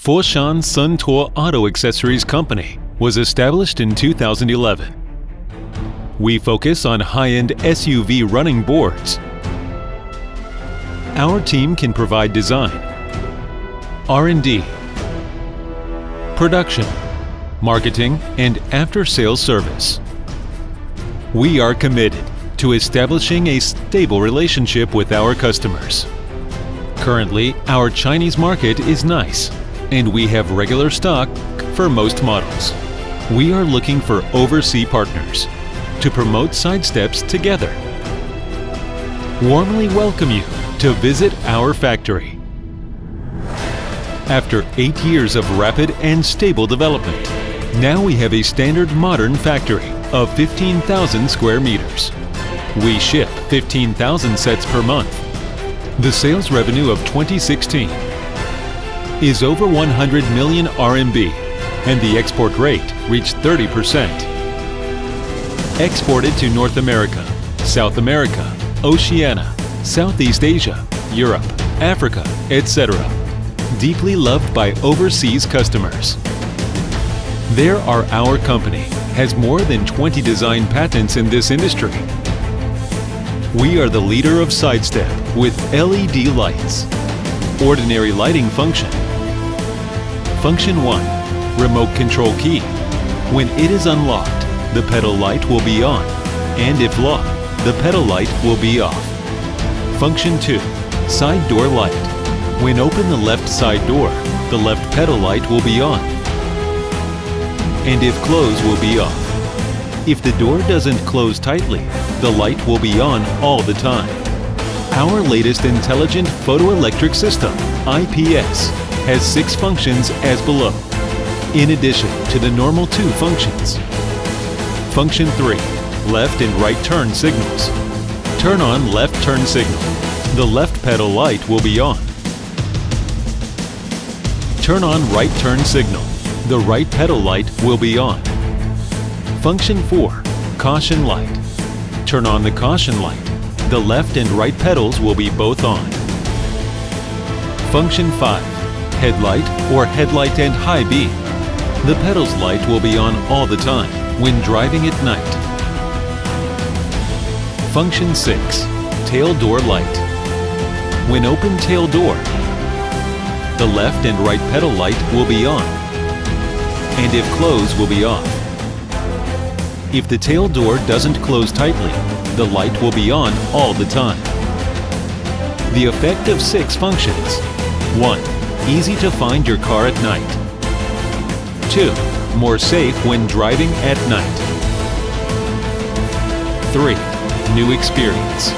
Foshan Sun Tour Auto Accessories Company was established in 2011. We focus on high-end SUV running boards. Our team can provide design, R&D, production, marketing, and after-sales service. We are committed to establishing a stable relationship with our customers. Currently, our Chinese market is nice, and we have regular stock for most models. We are looking for overseas partners to promote sidesteps together. Warmly welcome you to visit our factory. After 8 years of rapid and stable development, now we have a standard modern factory of 15,000 square meters. We ship 15,000 sets per month. The sales revenue of 2016 is over 100 million RMB, and the export rate reached 30%. Exported to North America, South America, Oceania, Southeast Asia, Europe, Africa, etc. Deeply loved by overseas customers. There are our company has more than 20 design patents in this industry. We are the leader of sidestep with LED lights. Ordinary lighting function. Function 1. Remote control key. When it is unlocked, the pedal light will be on, and if locked, the pedal light will be off. Function 2. Side door light. When open the left side door, the left pedal light will be on, and if closed will be off. If the door doesn't close tightly, the light will be on all the time. Our latest intelligent photoelectric system, IPS, has 6 functions as below, in addition to the normal 2 functions. Function 3. Left and right turn signals. Turn on left turn signal. The left pedal light will be on. Turn on right turn signal. The right pedal light will be on. Function 4. Caution light. Turn on the caution light. The left and right pedals will be both on. Function 5. Headlight or headlight and high beam. The pedals light will be on all the time when driving at night. Function 6. Tail door light. When open tail door, the left and right pedal light will be on, and if closed will be off. If the tail door doesn't close tightly, the light will be on all the time. The effect of 6 functions. 1. Easy to find your car at night. 2. More safe when driving at night. 3. New experience.